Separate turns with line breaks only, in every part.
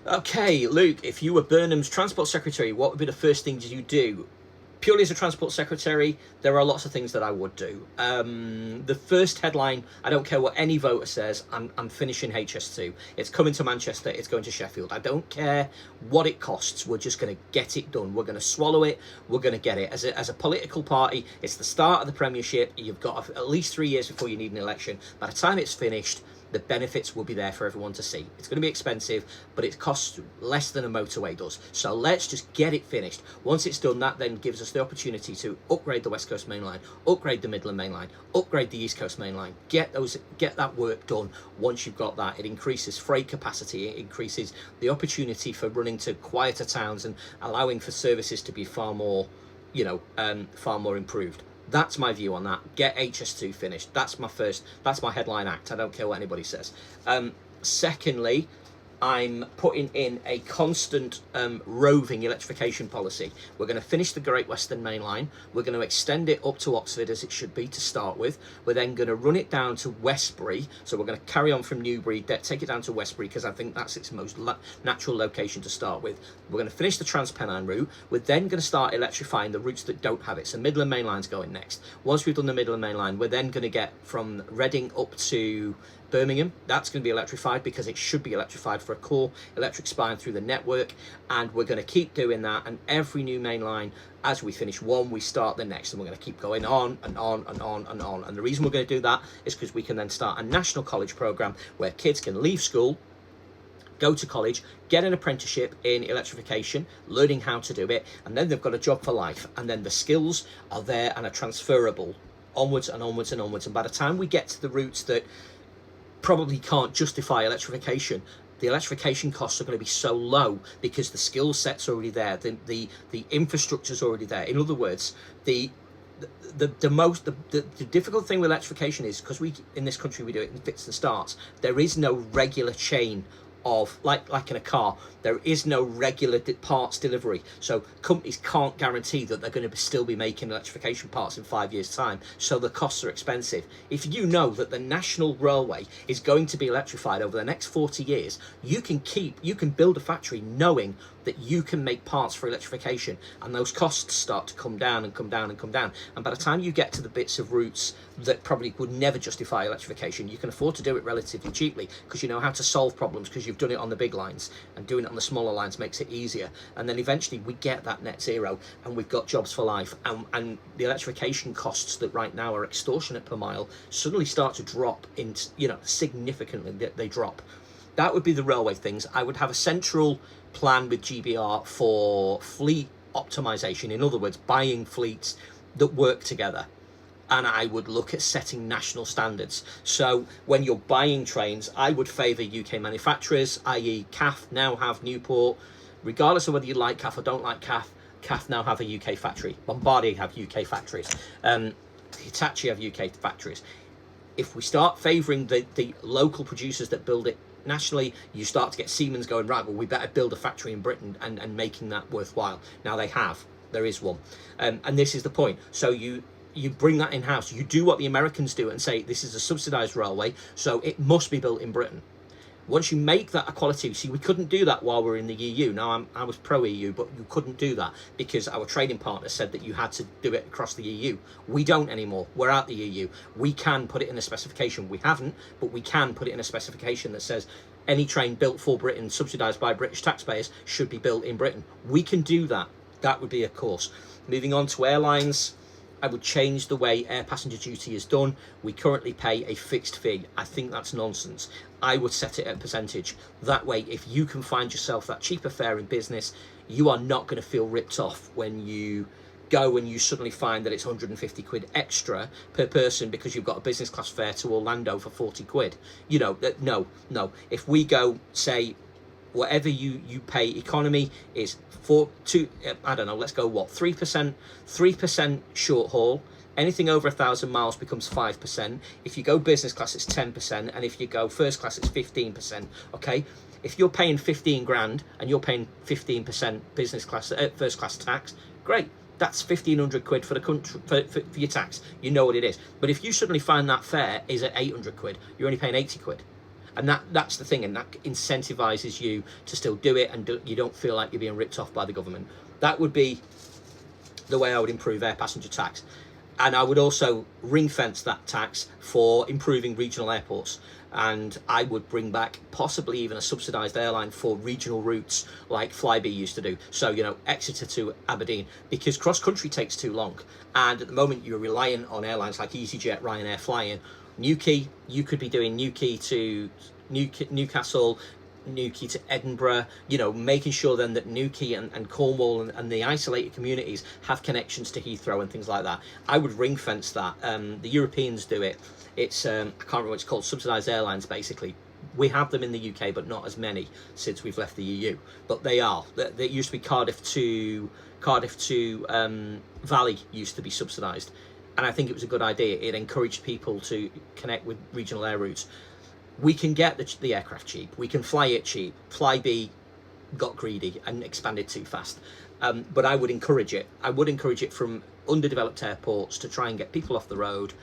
Okay, Luke, if you were Burnham's Transport Secretary, what would be the first things you do? Purely as a Transport Secretary, there are lots of things that I would do. The first headline, I don't care what any voter says, I'm finishing HS2. It's coming to Manchester, it's going to Sheffield. I don't care what it costs, we're just going to get it done. We're going to swallow it, we're going to get it. As a political party, it's the start of the Premiership, you've got at least 3 years before you need an election. By the time it's finished, the benefits will be there for everyone to see. It's going to be expensive, but it costs less than a motorway does. So let's just get it finished. Once it's done, that then gives us the opportunity to upgrade the West Coast Main Line, upgrade the Midland Main Line, upgrade the East Coast Main Line. Get that work done. Once you've got that, it increases freight capacity. It increases the opportunity for running to quieter towns and allowing for services to be far more, far more improved. That's my view on that. Get HS2 finished. That's my headline act. I don't care what anybody says. Secondly, I'm putting in a constant roving electrification policy. We're going to finish the Great Western Main Line. We're going to extend it up to Oxford as it should be to start with. We're then going to run it down to Westbury. So we're going to carry on from Newbury, take it down to Westbury because I think that's its most natural location to start with. We're going to finish the Transpennine route. We're then going to start electrifying the routes that don't have it. So Midland Main Line's going next. Once we've done the Midland Main Line, we're then going to get from Reading up to Birmingham. That's going to be electrified because it should be electrified for a core electric spine through the network, and we're going to keep doing that. And every new main line, as we finish one, we start the next, and we're going to keep going on and on and on and on. And the reason we're going to do that is because we can then start a national college program where kids can leave school, go to college, get an apprenticeship in electrification, learning how to do it, and then they've got a job for life, and then the skills are there and are transferable onwards and onwards and onwards. And by the time we get to the routes that probably can't justify electrification, the electrification costs are going to be so low because the skill set's already there, the infrastructure's already there. In other words, the difficult thing with electrification is because we in this country we do it in fits and starts. There is no regular chain of like in a car, there is no regular parts delivery, so companies can't guarantee that they're going to still be making electrification parts in 5 years time, so the costs are expensive. If you know that the national railway is going to be electrified over the next 40 years, you can build a factory knowing that you can make parts for electrification, and those costs start to come down and come down and come down. And by the time you get to the bits of routes that probably would never justify electrification, you can afford to do it relatively cheaply because you know how to solve problems because you've done it on the big lines, and doing it on the smaller lines makes it easier. And then eventually we get that net zero and we've got jobs for life, and the electrification costs that right now are extortionate per mile suddenly start to drop in, significantly. They drop. That would be the railway things. I would have a central plan with GBR for fleet optimization. In other words, buying fleets that work together. And I would look at setting national standards. So when you're buying trains, I would favour UK manufacturers, i.e. CAF now have Newport. Regardless of whether you like CAF or don't like CAF, CAF now have a UK factory. Bombardier have UK factories. Hitachi have UK factories. If we start favouring the local producers that build it nationally, you start to get Siemens going, right, well, we better build a factory in Britain and making that worthwhile. Now they have. There is one. And this is the point. So you bring that in-house. You do what the Americans do and say, this is a subsidised railway, so it must be built in Britain. Once you make that equality, see, we couldn't do that while we're in the EU. Now, I was pro-EU, but you couldn't do that because our trading partner said that you had to do it across the EU. We don't anymore. We're out the EU. We can put it in a specification. We haven't, but we can put it in a specification that says any train built for Britain, subsidised by British taxpayers, should be built in Britain. We can do that. That would be a course. Moving on to airlines, I would change the way air passenger duty is done. We currently pay a fixed fee. I think that's nonsense. I would set it at percentage. That way, if you can find yourself that cheaper fare in business, you are not going to feel ripped off when you go and you suddenly find that it's 150 quid extra per person because you've got a business class fare to Orlando for 40 quid. No. If we go, say, whatever you pay economy is I don't know, let's go 3% short haul. Anything over 1,000 miles becomes 5%. If you go business class, it's 10%, and if you go first class, it's 15%. Okay, if you're paying 15 grand and you're paying 15% business class, first class tax, great. That's 1,500 quid for the country for your tax. You know what it is. But if you suddenly find that fare is at 800 quid, you're only paying 80 quid. And that's the thing, and that incentivizes you to still do it, and you don't feel like you're being ripped off by the government. That would be the way I would improve air passenger tax. And I would also ring fence that tax for improving regional airports. And I would bring back possibly even a subsidised airline for regional routes like Flybe used to do. So, you know, Exeter to Aberdeen, because cross-country takes too long. And at the moment, you're reliant on airlines like EasyJet, Ryanair flying. Newquay, you could be doing Newquay to Newcastle, Newquay to Edinburgh, you know, making sure then that Newquay and Cornwall and the isolated communities have connections to Heathrow and things like that. I would ring fence that. The Europeans do it. It's I can't remember what it's called, subsidised airlines basically. We have them in the UK, but not as many since we've left the EU. But they are. There used to be Cardiff to Valley used to be subsidised, and I think it was a good idea. It encouraged people to connect with regional air routes. We can get the aircraft cheap. We can fly it cheap. Flybe got greedy and expanded too fast. But I would encourage it. I would encourage it from underdeveloped airports to try and get people off the road.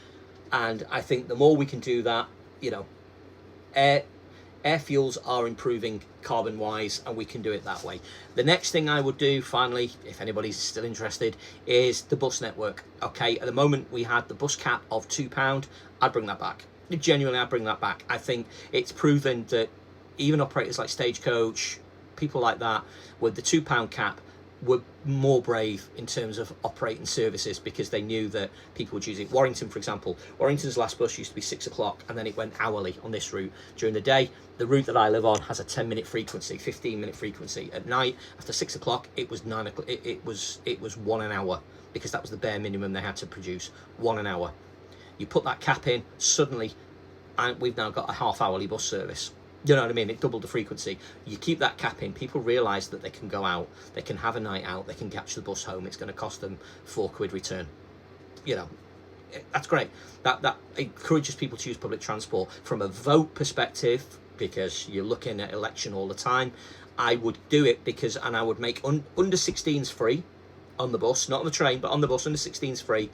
And I think the more we can do that, you know, air fuels are improving carbon-wise, and we can do it that way. The next thing I would do, finally, if anybody's still interested, is the bus network. Okay, at the moment we had the bus cap of £2. I'd bring that back. Genuinely, I'd bring that back. I think it's proven that even operators like Stagecoach, people like that, with the £2 cap, were more brave in terms of operating services because they knew that people would use it. Warrington, for example, Warrington's last bus used to be 6 o'clock, and then it went hourly on this route during the day. The route that I live on has a 10-minute frequency, 15-minute frequency. At night, after 6 o'clock, it was 9 o'clock. It was 1 an hour, because that was the bare minimum they had to produce, 1 an hour. You put that cap in, suddenly, and we've now got a half-hourly bus service. You know what I mean? It doubled the frequency. You keep that cap in, people realise that they can go out, they can have a night out, they can catch the bus home. It's going to cost them £4 return. You know, that's great. That encourages people to use public transport. From a vote perspective, because you're looking at election all the time, I would do it because, and I would make under 16s free on the bus, not on the train, but on the bus, under 16s free.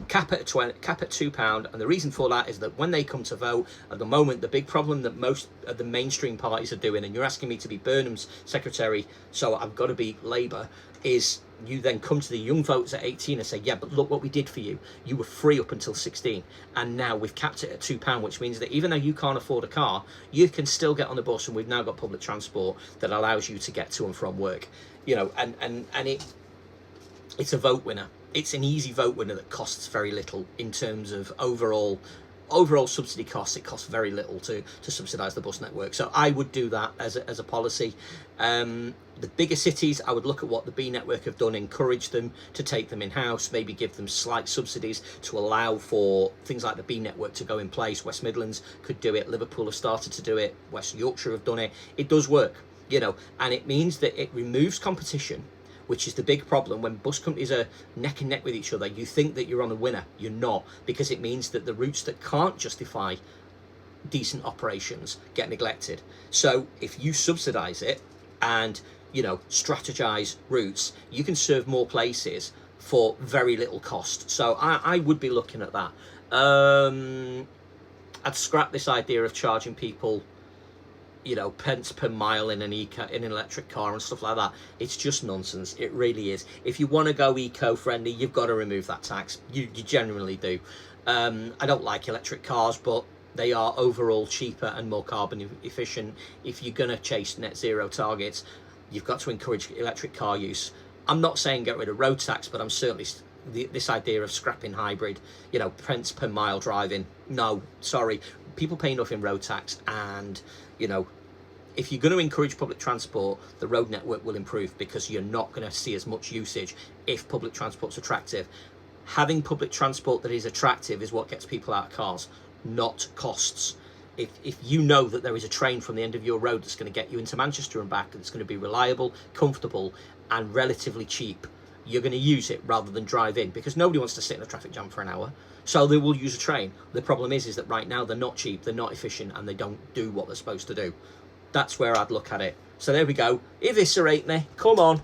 Cap at £2, and the reason for that is that when they come to vote, at the moment, the big problem that most of the mainstream parties are doing, and you're asking me to be Burnham's secretary, so I've got to be Labour, is you then come to the young voters at 18 and say, yeah, but look what we did for you. You were free up until 16, and now we've capped it at £2, which means that even though you can't afford a car, you can still get on the bus, and we've now got public transport that allows you to get to and from work. You know, and it's a vote winner. It's an easy vote winner that costs very little in terms of overall subsidy costs. It costs very little to subsidise the bus network. So I would do that as a policy. The bigger cities, I would look at what the B network have done, encourage them to take them in-house, maybe give them slight subsidies to allow for things like the B network to go in place. West Midlands could do it. Liverpool have started to do it. West Yorkshire have done it. It does work, you know, and it means that it removes competition, which is the big problem. When bus companies are neck and neck with each other, you think that you're on a winner. You're not, because it means that the routes that can't justify decent operations get neglected. So if you subsidise it and, you know, strategize routes, you can serve more places for very little cost. So I would be looking at that. I'd scrap this idea of charging people, you know, pence per mile in an electric car and stuff like that. It's just nonsense. It really is. If you want to go eco-friendly, you've got to remove that tax. You genuinely do. I don't like electric cars, but they are overall cheaper and more carbon efficient. If you're going to chase net zero targets, you've got to encourage electric car use. I'm not saying get rid of road tax, but I'm certainly this idea of scrapping hybrid, you know, pence per mile driving. No, sorry. People pay enough in road tax, and, you know, if you're going to encourage public transport, the road network will improve, because you're not going to see as much usage if public transport's attractive. Having public transport that is attractive is what gets people out of cars, not costs. If you know that there is a train from the end of your road that's going to get you into Manchester and back, that's going to be reliable, comfortable, and relatively cheap, you're going to use it rather than drive in, because nobody wants to sit in a traffic jam for an hour. So they will use a train. The problem is that right now they're not cheap, they're not efficient, and they don't do what they're supposed to do. That's where I'd look at it. So there we go. Eviscerate me. Come on.